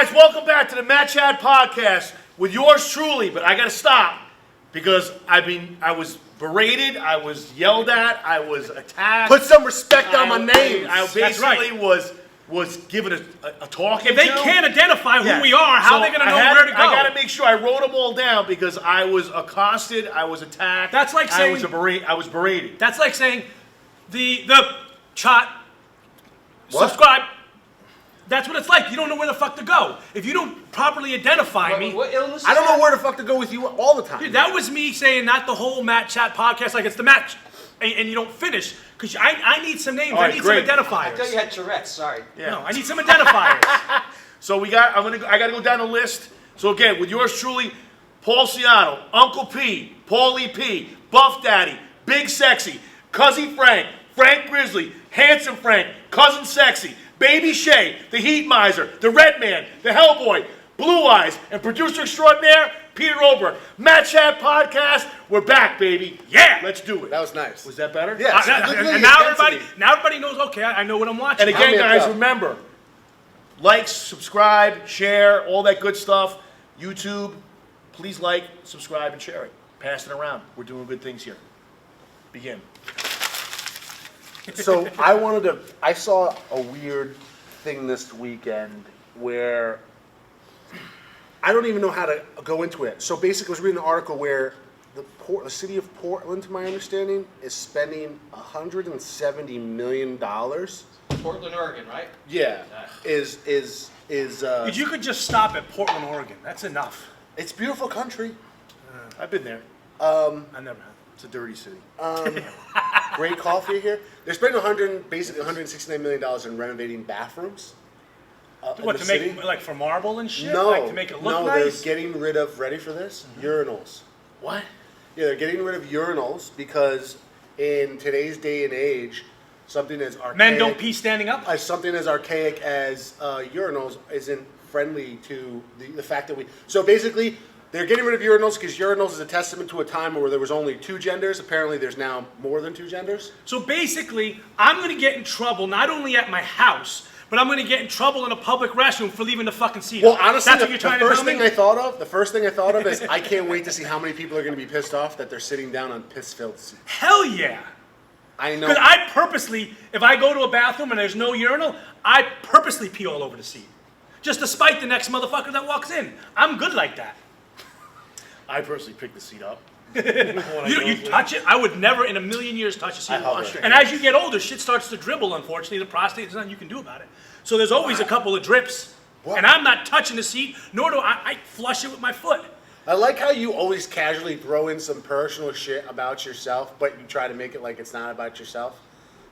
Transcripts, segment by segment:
guys, welcome back to the Matt Chad podcast with yours truly. But I got to stop because I was berated, I was yelled at, I was attacked. Put some respect on my name. I basically was given a talk. If they can't identify who we are, how are they going to know where to go? I got to make sure I wrote them all down because I was accosted, I was attacked. That's like saying I was berated. That's like saying the chat subscribe. That's what it's like. You don't know where the fuck to go. If you don't properly identify me. What illness? I don't know where the fuck to go with you all the time. Dude, that was me saying not the whole Matt Chat podcast like it's the match. And you don't finish. Because I need some names. Right, I need great. some identifiers. I thought you had Tourette's, sorry. Yeah. No, I need some identifiers. So I got to go down the list. So again, with yours truly, Paul Ciano, Uncle P, Paulie P, Buff Daddy, Big Sexy, Cuzzy Frank, Frank Grizzly, Handsome Frank, Cousin Sexy, Baby Shay, the Heat Miser, the Red Man, the Hellboy, Blue Eyes, and producer extraordinaire, Peter Ober. Matt Chat Podcast, we're back, baby. Yeah, let's do it. That was nice. Was that better? Yeah. And now everybody knows, okay, I know what I'm watching. And again, guys, remember, like, subscribe, share, all that good stuff. YouTube, please like, subscribe, and share it. Pass it around. We're doing good things here. Begin. So I saw a weird thing this weekend where I don't even know how to go into it. So basically I was reading an article where the city of Portland, to my understanding, is spending $170 million. Portland, Oregon, right? Yeah. If you could just stop at Portland, Oregon, that's enough. It's beautiful country. I've been there. I never have. It's a dirty city. Great coffee here. They're spending basically $169 million in renovating bathrooms. What, to make, like, for marble and shit? No. Like, to make it look no, nice? They're getting rid of, ready for this? Urinals. What? Yeah, they're getting rid of urinals because in today's day and age, something as archaic... Men don't pee standing up? Something as archaic as urinals isn't friendly to the fact that we... So basically, they're getting rid of urinals because urinals is a testament to a time where there was only two genders. Apparently, there's now more than two genders. So basically, I'm going to get in trouble not only at my house, but I'm going to get in trouble in a public restroom for leaving the fucking seat. Well, honestly, that's what you're trying to tell me? The first thing I thought of is I can't wait to see how many people are going to be pissed off that they're sitting down on piss-filled seats. Hell yeah. I know. Because I purposely, if I go to a bathroom and there's no urinal, I purposely pee all over the seat. Just to spite the next motherfucker that walks in. I'm good like that. I personally picked the seat up. You touch it? I would never in a million years touch a seat. And as you get older, shit starts to dribble, unfortunately. The prostate, there's nothing you can do about it. So there's always a couple of drips. What? And I'm not touching the seat, nor do I flush it with my foot. I like how you always casually throw in some personal shit about yourself, but you try to make it like it's not about yourself.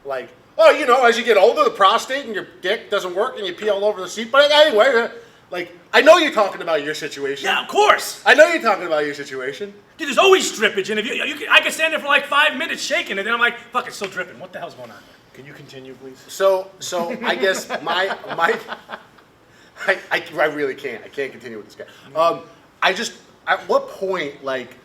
Like, oh, you know, as you get older, the prostate and your dick doesn't work and you pee all over the seat. But anyway, like, I know you're talking about your situation. Yeah, of course. I know you're talking about your situation. Dude, there's always drippage, and if I can stand there for like 5 minutes shaking it, and I'm like, fuck, it's still dripping. What the hell's going on? Can you continue, please? So I guess I really can't. I can't continue with this guy. At what point, like,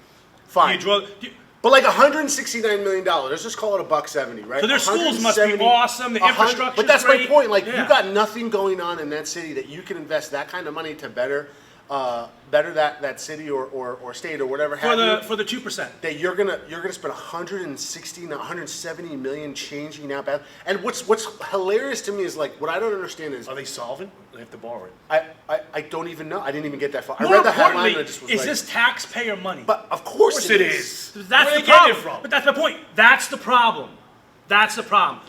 fine. But like $169 million, let's just call it $170, right? So their schools must be awesome, the infrastructure. But that's great. my point. Like, you got nothing going on in that city that you can invest that kind of money to better that city or state or whatever. For the 2%. That you're gonna spend $170 million changing out bad. And what's hilarious to me is, like, what I don't understand is, are they solvent? They have to borrow it. I don't even know. I didn't even get that far. More I read the headline and it just was is like, this taxpayer money? But of course it is. That's Where the they getting problem. it from? But that's my point. That's the problem. That's the problem.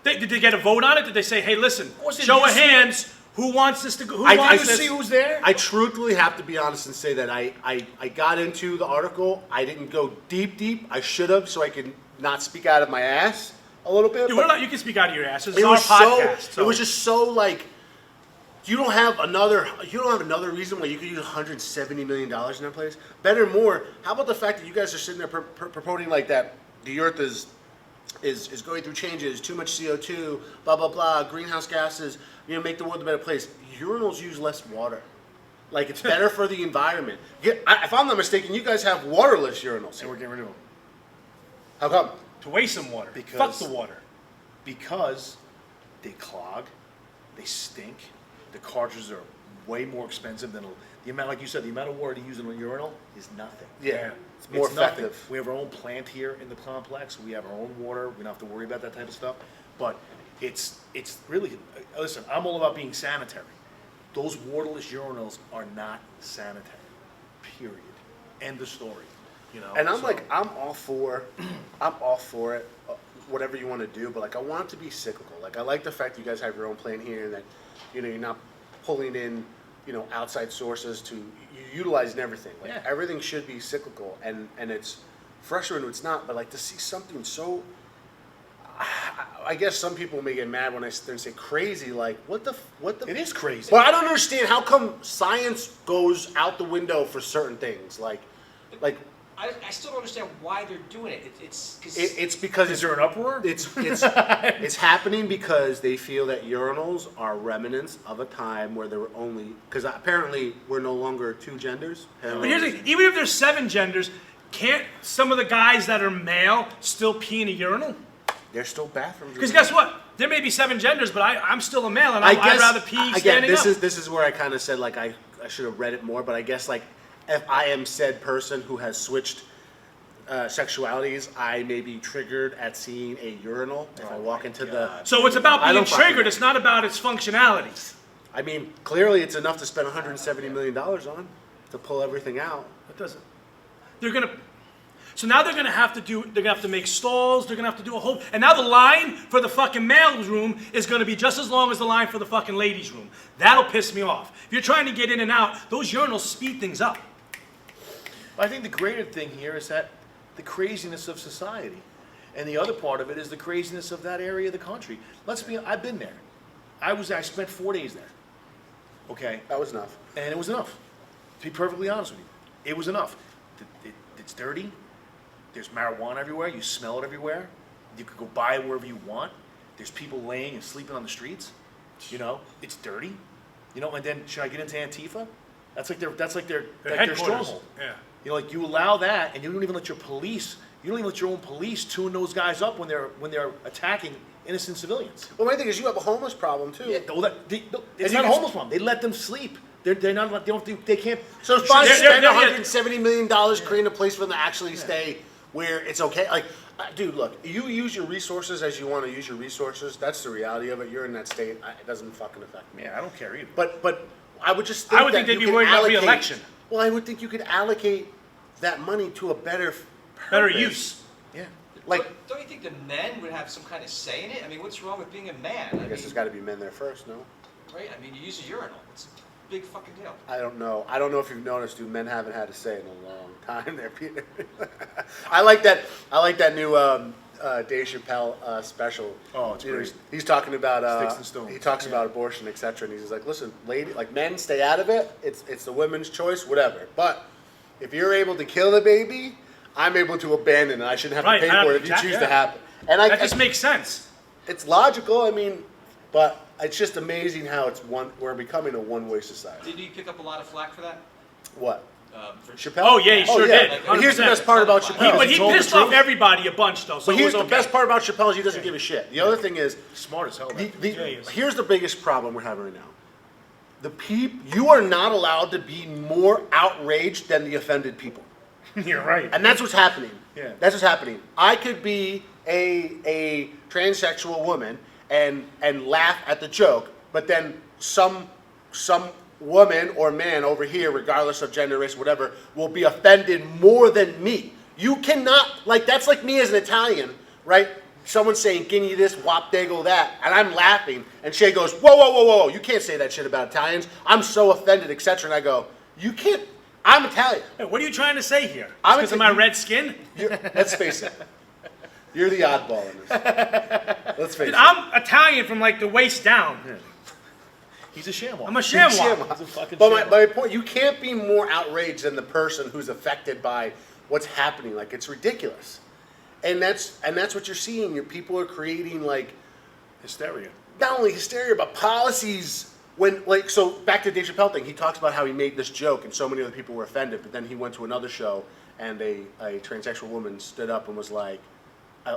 Did they get a vote on it? Did they say, hey, listen, show of hands, who wants this to go? I see who's there. I truthfully have to be honest and say that I got into the article. I didn't go deep. I should have, so I could not speak out of my ass a little bit. You can speak out of your ass. It's our podcast. It was just so, like, you don't have another reason why you could use $170 million in that place. Better more. How about the fact that you guys are sitting there promoting like that the Earth is going through changes, too much CO2, blah blah blah, greenhouse gases, make the world a better place. Urinals use less water. Like, it's better for the environment. If I'm not mistaken, you guys have waterless urinals. And we're getting rid of them. How come? To waste some water. Because, fuck the water. Because they clog, they stink, the cartridges are way more expensive than the amount, like you said, the amount of water to use in a urinal is nothing. Yeah, it's more nothing. effective. We have our own plant here in the complex. We have our own water. We don't have to worry about that type of stuff. But it's really, listen, I'm all about being sanitary. Those waterless urinals are not sanitary. Period. End of story. You know. And I'm all for it, whatever you want to do. But like, I want it to be cyclical. Like, I like the fact that you guys have your own plant here, and that you're not pulling in outside sources to utilizing everything. Like, Yeah. everything should be cyclical, and it's frustrating when it's not. But like, to see something so, I guess some people may get mad when I sit there and say crazy. Like, what the? It is crazy. But I don't understand how come science goes out the window for certain things. Like. I still don't understand why they're doing it. It's Because Is there an uproar? it's happening because they feel that urinals are remnants of a time where there were only, because apparently we're no longer two genders. But here's the thing, even if there's 7 genders, can't some of the guys that are male still pee in a urinal? There's still bathrooms. Because guess what? There may be 7 genders, but I'm still a male, and I'd rather pee again, standing up. This is where I kind of said like I should have read it more, but I guess like if I am said person who has switched sexualities, I may be triggered at seeing a urinal if I walk into the. So it's about I being don't fucking triggered. know. It's not about its functionality. I mean, clearly it's enough to spend $170 million on to pull everything out. It doesn't. They're gonna. So now they're gonna have to do. They're gonna have to make stalls. They're gonna have to do a whole. And now the line for the fucking male's room is gonna be just as long as the line for the fucking ladies' room. That'll piss me off. If you're trying to get in and out, those urinals speed things up. I think the greater thing here is that the craziness of society. And the other part of it is the craziness of that area of the country. I've been there. I spent 4 days there. Okay? That was enough. And it was enough. To be perfectly honest with you. It was enough. It's dirty. There's marijuana everywhere. You smell it everywhere. You could go buy it wherever you want. There's people laying and sleeping on the streets. It's dirty. And then should I get into Antifa? That's like their Headquarters. stronghold. Yeah. Like you allow that, and you don't even let your own police tune those guys up when they're attacking innocent civilians. Well, my thing is you have a homeless problem too. Yeah, it's not a homeless problem. They let them sleep. They're not. They can't. So it's fine to They're- spend they're- $170 million creating a place for them to actually stay where it's okay. Like, dude, look, you use your resources as you want to use your resources. That's the reality of it. You're in that state. It doesn't fucking affect me. Man, I don't care either. But I would just think think they'd you be could worried about allocate- re-election. Well, I would think you could allocate that money to a better Better purpose. use. Yeah. Like, don't you think the men would have some kind of say in it? I mean, what's wrong with being a man? I guess there's got to be men there first, no? Right? I mean, you use a urinal. It's a big fucking deal. I don't know. I don't know if you've noticed, dude. Men haven't had a say in a long time there, Peter. I like that new Dave Chappelle special. Oh, it's great. He's talking about Sticks and stones. He talks about abortion, etc. And he's like, listen, men, stay out of it. It's the women's choice, whatever. But if you're able to kill the baby, I'm able to abandon it. I shouldn't have Right, to pay for it if you choose to happen. And That just makes sense. it's logical. I mean, but it's just amazing how we're becoming a one-way society. Didn't you pick up a lot of flack for that? What? For Chappelle? Oh, yeah, he sure did. And here's the 100%. best part about Chappelle. But he told the pissed off truth. everybody a bunch, though. So But it here's was the okay. best part about Chappelle is he doesn't give a shit. The other thing is, Smart as hell. here's the biggest problem we're having right now. You are not allowed to be more outraged than the offended people. You're right. And that's what's happening. Yeah. That's what's happening. I could be a transsexual woman and laugh at the joke, but then some woman or man over here, regardless of gender, race, whatever, will be offended more than me. You cannot, that's like me as an Italian, right? Someone's saying, "Gimme this, wop dago that," and I'm laughing, and Shay goes, "Whoa, whoa, whoa, whoa! You can't say that shit about Italians. I'm so offended, etc." And I go, "You can't. I'm Italian. Hey, what are you trying to say here? I'm Because of my red skin? Let's face it. You're the oddball in this. Let's face Dude, it. I'm Italian from the waist down. He's a sham. I'm a chamois. He's a fucking But chamois. my point, you can't be more outraged than the person who's affected by what's happening. It's ridiculous, and that's what you're seeing. People are creating Hysteria. not only hysteria but policies. When so back to the Dave Chappelle thing, he talks about how he made this joke and so many other people were offended. But then he went to another show and a transsexual woman stood up and was like,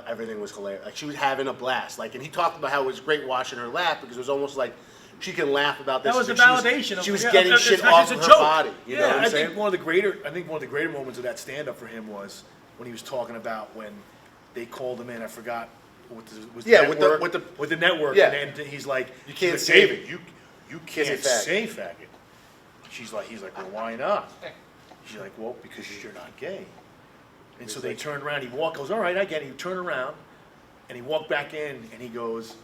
everything was hilarious. She was having a blast. And he talked about how it was great watching her laugh because it was almost like she can laugh about this. That was the She validation of She was yeah, getting it's- shit it's- off it's of a her joke. body. You know what I'm I saying? think one of the greater moments of that stand-up for him was when he was talking about when they called him in. I forgot what was the Yeah, network, with the network. Yeah. And then he's like, You can't he's say like, David, it. you Can't can't say say faggot. He's like, well, why not? She's like, well, because you're not gay. And so they turned around. He goes, all right, I get it. He turned around, and he walked back in, and he goes,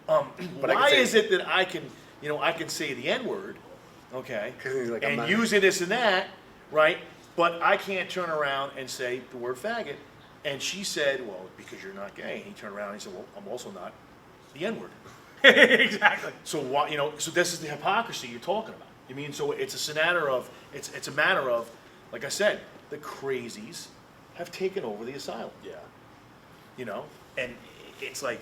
why is it that I can say the N-word, okay, 'Cause he's like, I'm and not- use it this and that, right? But I can't turn around and say the word faggot. And she said, well, because you're not gay. And he turned around and he said, well, I'm also not the N-word. Exactly. So why, so this is the hypocrisy you're talking about. You mean, so it's a matter of, like I said, the crazies have taken over the asylum. Yeah. And it's like,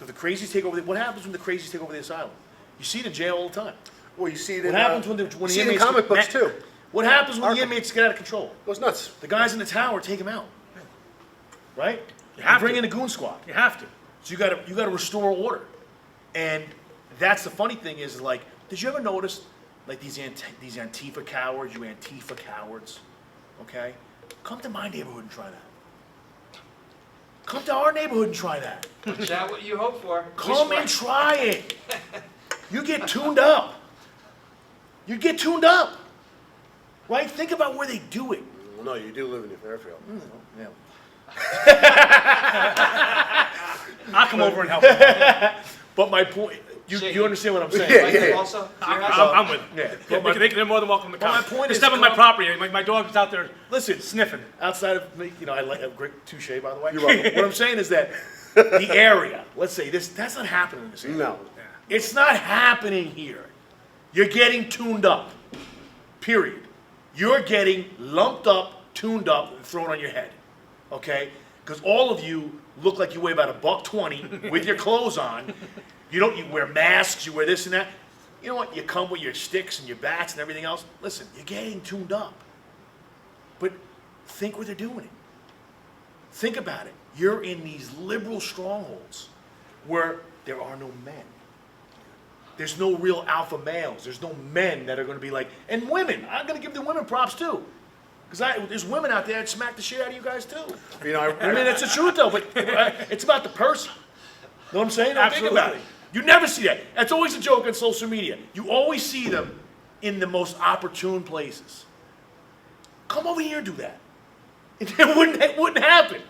the crazies take over, what happens when the crazies take over the asylum? You see it in jail all the time. Well, you see it What in happens when the you see it in inmates comic books too. What happens when the Arkham. inmates get out of control? It was nuts. The guys in the tower take them out. Right? You have bring to. in a goon squad. You have to. So you gotta restore order. And that's the funny thing is, like, did you ever notice, like, these Antifa cowards, you Antifa cowards, okay? Come to my neighborhood and try that. Come to our neighborhood and try that. Is that what you hope for? Come and try it. You get tuned up. You get tuned up. Right? Think about where they do it. Well, no, you do live in New Fairfield. Yeah. I'll come over and help you. But my point, you understand what I'm saying? Yeah, right? yeah. Also, to your house? I'm with Yeah. them. But my- They're more than welcome to come. my point They is step on my come- property. My dog's out there Listen, sniffing. outside of me, I like a great touche, by the way. You're welcome. What I'm saying is that the area, let's say that's not happening in this area. No. It's not happening here. You're getting tuned up. Period. You're getting lumped up, tuned up, and thrown on your head. Okay? Because all of you look like you weigh about $120 with your clothes on. You wear masks, you wear this and that. You know what? You come with your sticks and your bats and everything else. Listen, you're getting tuned up. But think where they're doing it. Think about it. You're in these liberal strongholds where there are no men. There's no real alpha males. There's no men that are going to be like, and women. I'm going to give the women props too. Because there's women out there that smack the shit out of you guys too. I mean, it's the truth though, but it's about the person. Know what I'm saying? Now, think about it. You never see that. That's always a joke on social media. You always see them in the most opportune places. Come over here and do that. It wouldn't happen.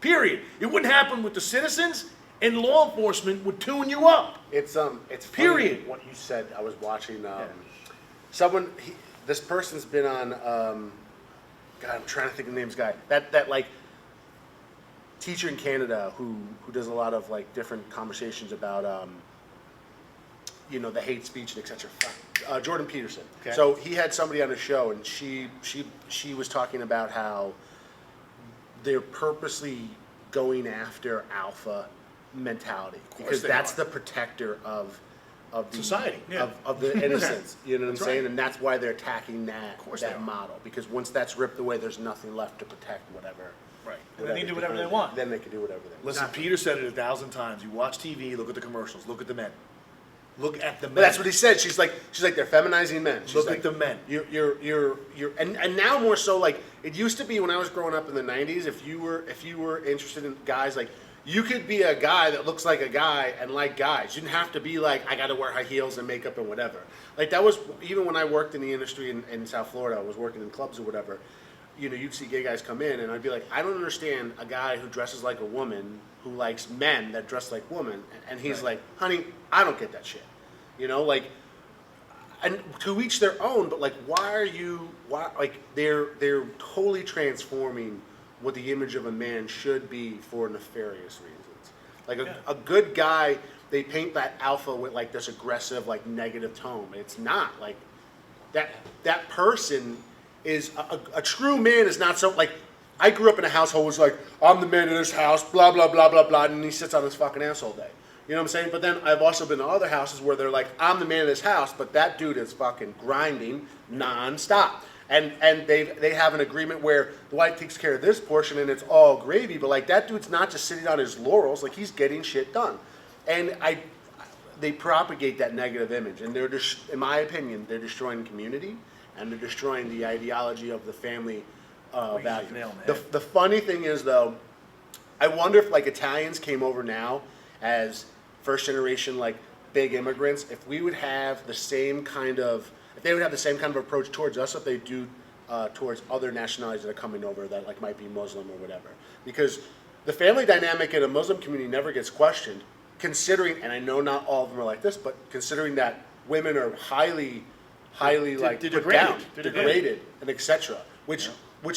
Period. It wouldn't happen with the citizens, and law enforcement would tune you up. It's funny Period. what you said. I was watching this person's been on God, I'm trying to think of the name of this guy. That like teacher in Canada who does a lot of like different conversations about the hate speech and etc. Jordan Peterson. Okay. So he had somebody on his show, and she was talking about how they're purposely going after alpha mentality because they that's are. the protector of the Society, yeah. of the innocence. You know what I'm That's saying? right. And that's why they're attacking that they are. model, because once that's ripped away, there's nothing left to protect whatever. Right. And then they can do whatever they want. Then they can do whatever they want. Listen, Peter said it 1,000 times. You watch TV, look at the commercials, look at the men. Look at the men. But that's what he said. She's like they're feminizing men. She's Look like, at the men. You're and now more so, like it used to be when I was growing up in the '90s. If you were interested in guys, like you could be a guy that looks like a guy and like guys. You didn't have to be like, I got to wear high heels and makeup and whatever. Like that was even when I worked in the industry in South Florida. I was working in clubs or whatever. You'd see gay guys come in, and I'd be like, I don't understand a guy who dresses like a woman who likes men that dress like women. And he's like, honey, I don't get that shit. And to each their own, but like, why they're totally transforming what the image of a man should be for nefarious reasons. Like a good guy, they paint that alpha with like this aggressive, like negative tone. It's not like that person is a true man is not so like, I grew up in a household was like, I'm the man in this house, blah, blah, blah, blah, blah, and he sits on his fucking ass all day. You know what I'm saying? But then I've also been to other houses where they're like, I'm the man in this house, but that dude is fucking grinding nonstop. And they have an agreement where the wife takes care of this portion and it's all gravy, but like that dude's not just sitting on his laurels, like he's getting shit done. And they propagate that negative image, and they're in my opinion, they're destroying community, and they're destroying the ideology of the family value. The funny thing is, though, I wonder if like Italians came over now as first generation like big immigrants, if we would have the same kind of, if they would have the same kind of approach towards us if they do towards other nationalities that are coming over that like might be Muslim or whatever. Because the family dynamic in a Muslim community never gets questioned, considering, and I know not all of them are like this, but considering that women are highly like put down, degraded, and etc. Which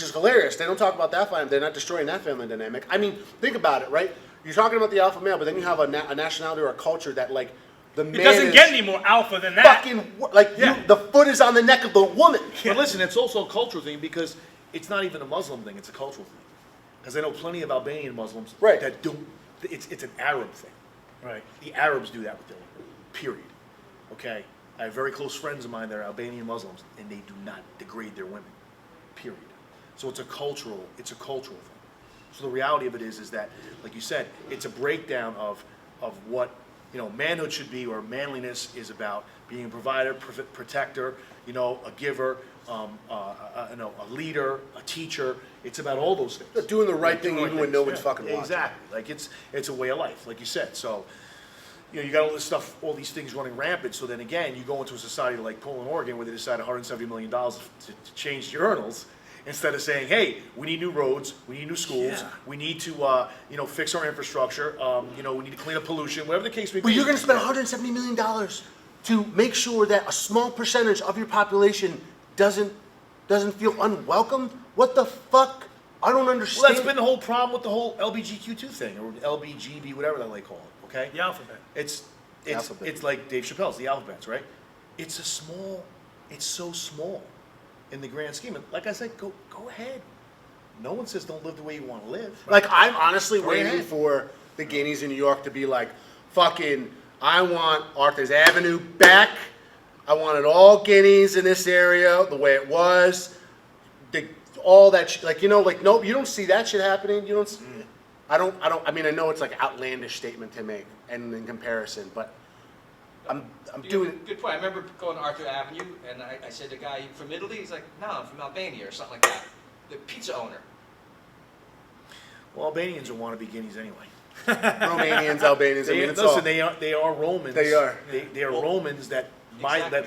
is hilarious. They don't talk about that family. They're not destroying that family dynamic. I mean, think about it, right? You're talking about the alpha male, but then you have a nationality or a culture that like the man It doesn't get any more alpha than that. fucking like the foot is on the neck of the woman. But listen, it's also a cultural thing because it's not even a Muslim thing; it's a cultural thing. Because I know plenty of Albanian Muslims that don't. It's an Arab thing. Right. The Arabs do that with their women. Period. Okay. I have very close friends of mine that are Albanian Muslims, and they do not degrade their women. Period. So it's a cultural thing. So the reality of it is that, like you said, it's a breakdown of what manhood should be, or manliness is about being a provider, protector, a giver, a leader, a teacher. It's about all those things. Doing the right thing even when no one's fucking watching. Exactly. Like it's a way of life, like you said. So you got all this stuff, all these things running rampant. So then again, you go into a society like Portland, Oregon, where they decide $170 million to change the urinals. Instead of saying, hey, we need new roads, we need new schools, we need to, fix our infrastructure, we need to clean up pollution, whatever the case may be. But you're going to spend $170 million to make sure that a small percentage of your population doesn't feel unwelcome? What the fuck? I don't understand. Well, that's been the whole problem with the whole LBGQ2 thing, or LBGB, whatever that they call it, okay? The alphabet. It's like Dave Chappelle's, the alphabets, right? It's so small in the grand scheme. And like I said, go ahead. No one says don't live the way you want to live. Like, I'm honestly waiting for the Guineas in New York to be like, fucking, I want Arthur's Avenue back. I want it all Guineas in this area, the way it was. All that shit, nope, you don't see that shit happening. You don't. I mean, I know it's like an outlandish statement to make, and in comparison, but I'm doing. Good point. I remember going to Arthur Avenue, and I said to a guy, from Italy? He's like, no, I'm from Albania, or something like that. The pizza owner. Well, Albanians are wannabe Guineas anyway. Romanians, Albanians. They are Romans. They are. They are Romans that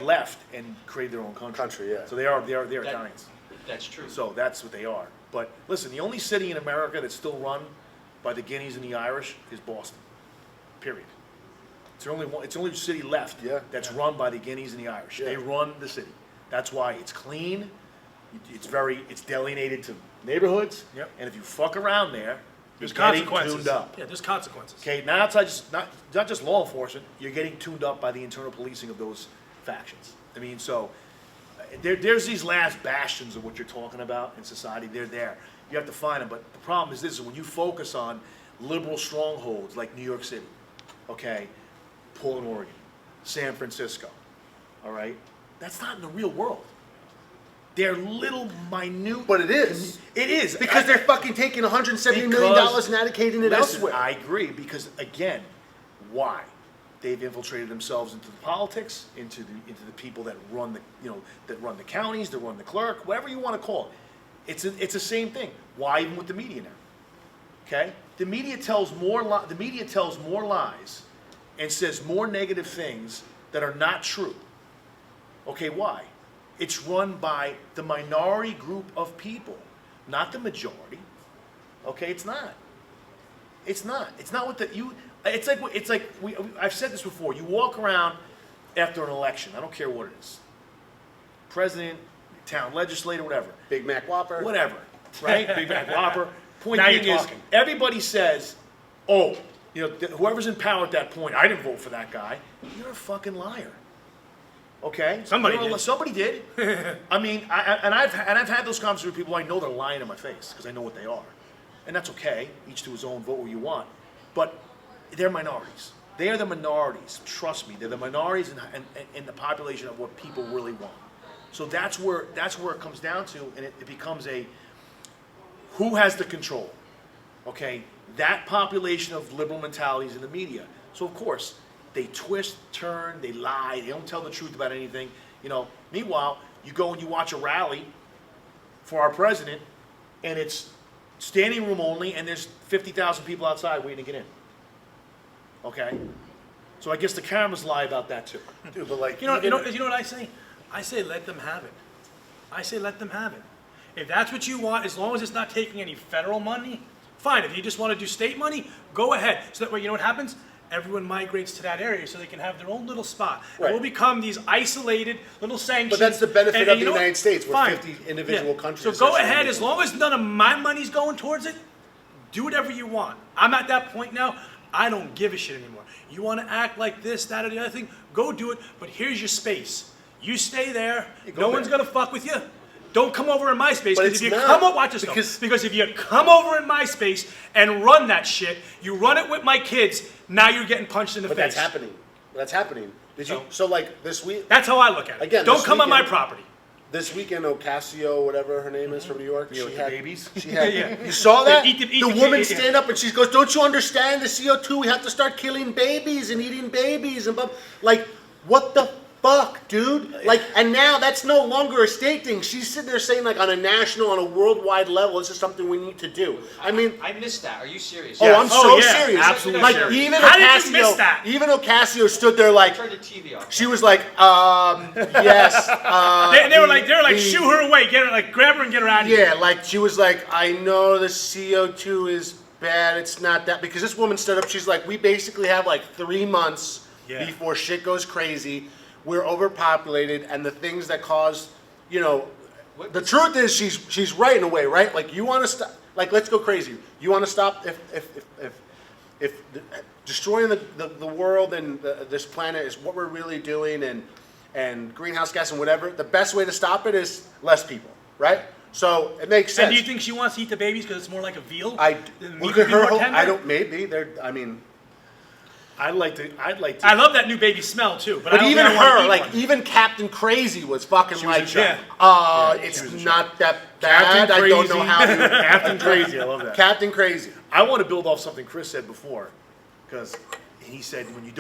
left and created their own country. Yeah. So they are Italians. That's true. So that's what they are. But listen, the only city in America that's still run by the Guineas and the Irish is Boston. Period. It's the only city left that's run by the Guineas and the Irish. Yeah. They run the city. That's why it's clean. It's delineated to neighborhoods. Yep. And if you fuck around there, there's you're getting consequences. tuned up. Yeah, there's consequences. Okay, now it's not just law enforcement. You're getting tuned up by the internal policing of those factions. I mean, so there's these last bastions of what you're talking about in society. They're there. You have to find them. But the problem is this: when you focus on liberal strongholds like New York City, okay, Portland, Oregon, San Francisco, all right, that's not in the real world. They're little, minute. But it is. It is. Because they're fucking taking $170 million and allocating it elsewhere. I agree, because again, why? They've infiltrated themselves into the politics, into the people that run the counties, that run the clerk, whatever you want to call it. It's the same thing. Why even with the media now? Okay? The media tells more lies and says more negative things that are not true. Okay, why? It's run by the minority group of people, not the majority. Okay, it's not. It's not. It's not what It's like I've said this before. You walk around after an election. I don't care what it is. President, town legislator, whatever. Big Mac Whopper. Whatever. Right? Big Mac Whopper. Point Now being you're is, talking. everybody says, oh, whoever's in power at that point, I didn't vote for that guy. You're a fucking liar. Okay? Somebody did. Somebody did. I mean, I've had those conversations with people I know they're lying in my face because I know what they are. And that's okay. Each to his own, vote where you want. But they're minorities. They are the minorities. Trust me. They're the minorities in the population of what people really want. So that's where it comes down to, and it becomes who has the control? Okay? That population of liberal mentalities in the media. So of course, they twist, turn, they lie, they don't tell the truth about anything. You know, meanwhile, you go and you watch a rally for our president, and it's standing room only, and there's 50,000 people outside waiting to get in. Okay? So I guess the cameras lie about that too. Dude, but like, You know what I say? I say let them have it. I say let them have it. If that's what you want, as long as it's not taking any federal money, fine. If you just want to do state money, go ahead. So that way, you know what happens? Everyone migrates to that area so they can have their own little spot. Right. And we'll become these isolated little sanctions. But that's the benefit of the you know what? United States. We're Fine. 50 individual countries. So go ahead, as long as none of my money's going towards it, do whatever you want. I'm at that point now, I don't give a shit anymore. You want to act like this, that, or the other thing, go do it, but here's your space. You stay there, no one's going to fuck with you. Don't come over in my space, But because if it's you not, come over, watch this because- because if you come over in my space and run that shit, you run it with my kids, now you're getting punched in the But face. that's happening. That's happening. Did you? So like this week, That's how I look at it. Again, Don't this come on my weekend- property. this weekend, Ocasio, whatever her name is from New York, with the babies? She had. Yeah. You saw that? Eat The the woman yeah. stand up and she goes, "Don't you understand the CO2? We have to start killing babies and eating babies and blah." Like, what the fuck, dude? Like, and now that's no longer a state thing. She's sitting there saying, like, on a national, on a worldwide level, this is something we need to do. I mean, I missed that. Are you serious? oh, I'm so yeah, serious. absolutely Like, serious. even How did Ocasio, you miss that? even Ocasio stood there like, Turn the TV off. she was like, yes. They were like, the- shoo her away, get her, like, grab her and get her out of here. Yeah, like she was like, I know the CO2 is bad. It's not that, because this woman stood up. She's like, we basically have like 3 months Yeah. before shit goes crazy. We're overpopulated, and the things that cause, you know, the truth is she's right in a way, right? Like, you want to stop. Like, let's go crazy. You want to stop if destroying the world and this planet is what we're really doing, and greenhouse gas and whatever. The best way to stop it is less people, right? So it makes sense. And do you think she wants to eat the babies because it's more like a veal? I The meat look would at be her. more Whole, tender? I don't. Maybe they're. I mean, I'd like to. I love that new baby smell too. But, I but don't even think I wanna her, eat like one. even Captain Crazy was fucking was like, a child. it's not that bad. Captain I don't know Crazy. how to. Captain Crazy, I love that. Captain Crazy. I want to build off something Chris said before, because he said when you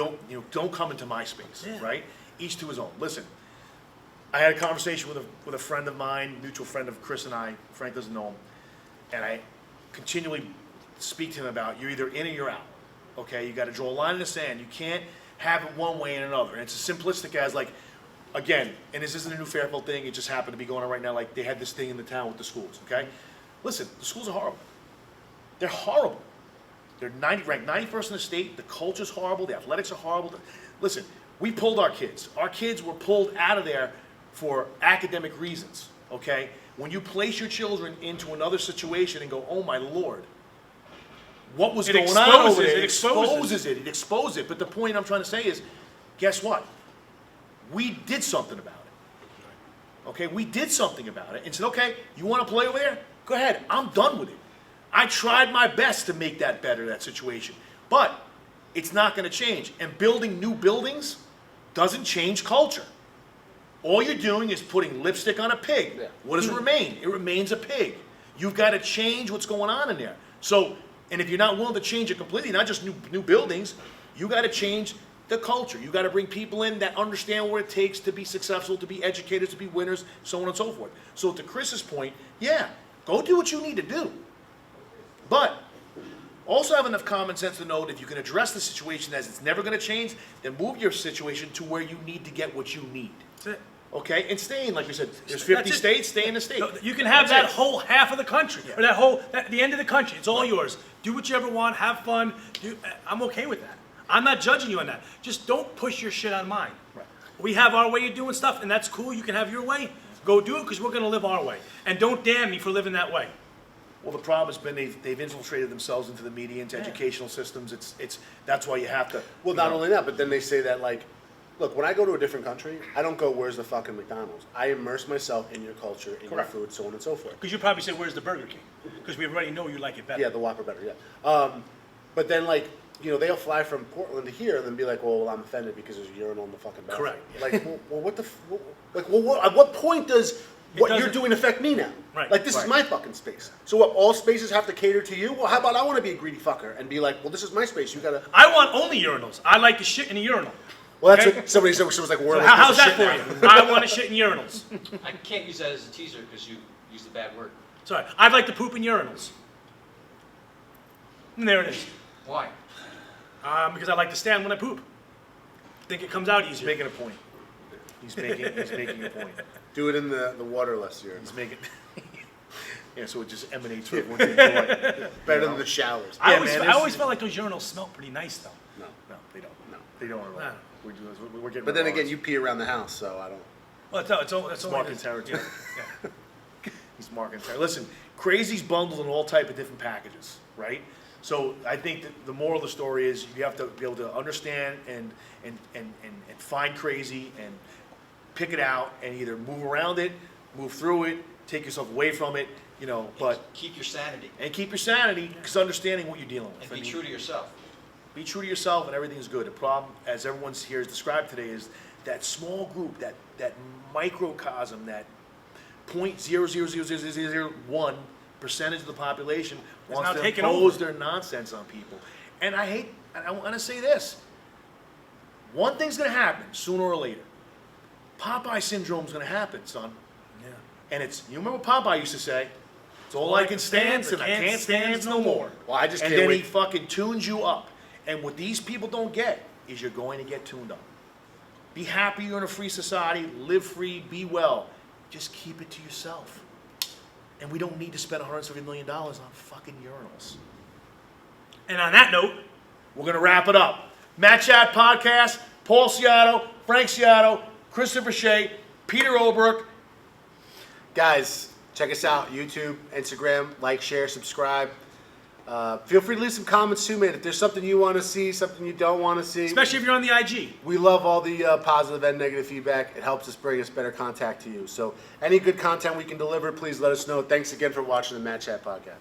don't come into my space, Yeah. right? Each to his own. Listen, I had a conversation with a friend of mine, mutual friend of Chris and I. Frank doesn't know him, and I continually speak to him about you're either in or you're out. Okay, you got to draw a line in the sand. You can't have it one way and another. And it's as simplistic as like, again, and this isn't a new Fairfield thing. It just happened to be going on right now. Like they had this thing in the town with the schools. Okay, listen, the schools are horrible. They're horrible. They're ranked 91st in the state. The culture's horrible. The athletics are horrible. Listen, we pulled our kids. Our kids were pulled out of there for academic reasons. Okay, when you place your children into another situation and go, oh my Lord. What was going on over there? It exposes it. It exposes it. But the point I'm trying to say is, guess what? We did something about it. Okay, we did something about it and said, okay, you want to play over there? Go ahead. I'm done with it. I tried my best to make that better, that situation. But it's not going to change. And building new buildings doesn't change culture. All you're doing is putting lipstick on a pig. Yeah. What does it remain? It remains a pig. You've got to change what's going on in there. So, and if you're not willing to change it completely, not just new buildings, you got to change the culture. You got to bring people in that understand what it takes to be successful, to be educators, to be winners, so on and so forth. So to Chris's point, yeah, go do what you need to do. But also have enough common sense to know that if you can address the situation as it's never going to change, then move your situation to where you need to get what you need. That's it. Okay? And stay in, like you said, there's 50 That's it. states, stay in the state. You can have That's that it. whole half of the country, or the end of the country. It's all yours. Do what you ever want. Have fun. I'm okay with that. I'm not judging you on that. Just don't push your shit on mine. Right. We have our way of doing stuff, and that's cool. You can have your way. Go do it because we're going to live our way. And don't damn me for living that way. Well, the problem has been they've infiltrated themselves into the media, into educational systems. That's why you have to. Well, not only that, but then they say that, like, look, when I go to a different country, I don't go, where's the fucking McDonald's? I immerse myself in your culture, in Correct. your food, so on and so forth. Because you probably say, where's the Burger King? Because we already know you like it better. Yeah, the Whopper better, yeah. But then, like, you know, they'll fly from Portland to here and then be like, well, I'm offended because there's a urinal in the fucking bathroom. Correct. Like, well, what the, at what point does what you're doesn't- doing affect me now. Right. Like, this is my fucking space. So what, all spaces have to cater to you? Well, how about I want to be a greedy fucker and be like, well, this is my space. You got to... I want only urinals. I like to shit in a urinal. Well, that's Okay. what somebody said. Was like, So how's that for you? I want to shit in urinals. I can't use that as a teaser because you used a bad word. Sorry. I'd like to poop in urinals. And there it is. Why? Because I like to stand when I poop. Think it comes out He's easier. making a point. He's making a point. Do it in the waterless here. He's making. Yeah, so it just emanates from everyone's enjoy. Better than the showers. I Yeah, always, man, I this always is- felt like those urinals smelled pretty nice, though. No. No, they don't. No. They don't at all. No. We're doing this. We're getting. But then rid of again, ours. you pee around the house, so I don't... Well, it's only Mark and territory. He's Mark and Terry. Listen, Crazies bundled in all type of different packages, right? So I think that the moral of the story is you have to be able to understand and find crazy and pick it out and either move around it, move through it, take yourself away from it, you know, but Keep your sanity and keep your sanity because understanding what you're dealing with. and be true to yourself. Be true to yourself and everything is good. The problem, as everyone's here has described today, is that small group, that microcosm, that 0.00001% of the population wants now to taking impose over. their nonsense on people. And I want to say this. One thing's going to happen sooner or later. Popeye syndrome's going to happen, son. Yeah. And it's, you remember what Popeye used to say? It's all I can stand, and I can't stand no more. Well, I just and can't then wait. he fucking tunes you up. And what these people don't get is you're going to get tuned up. Be happy you're in a free society, live free, be well. Just keep it to yourself. And we don't need to spend $170 million on fucking urinals. And on that note, We're going to wrap it up. Matt Chat Podcast, Paul Ciotto, Frank Ciotto, Christopher Shea, Peter Oberk. Guys, check us out. YouTube, Instagram, like, share, subscribe. Feel free to leave some comments too, man. If there's something you want to see, something you don't want to see. especially if you're on the IG. We love all the positive and negative feedback. It helps us bring us better contact to you. So any good content we can deliver, please let us know. Thanks again for watching the Matt Chat Podcast.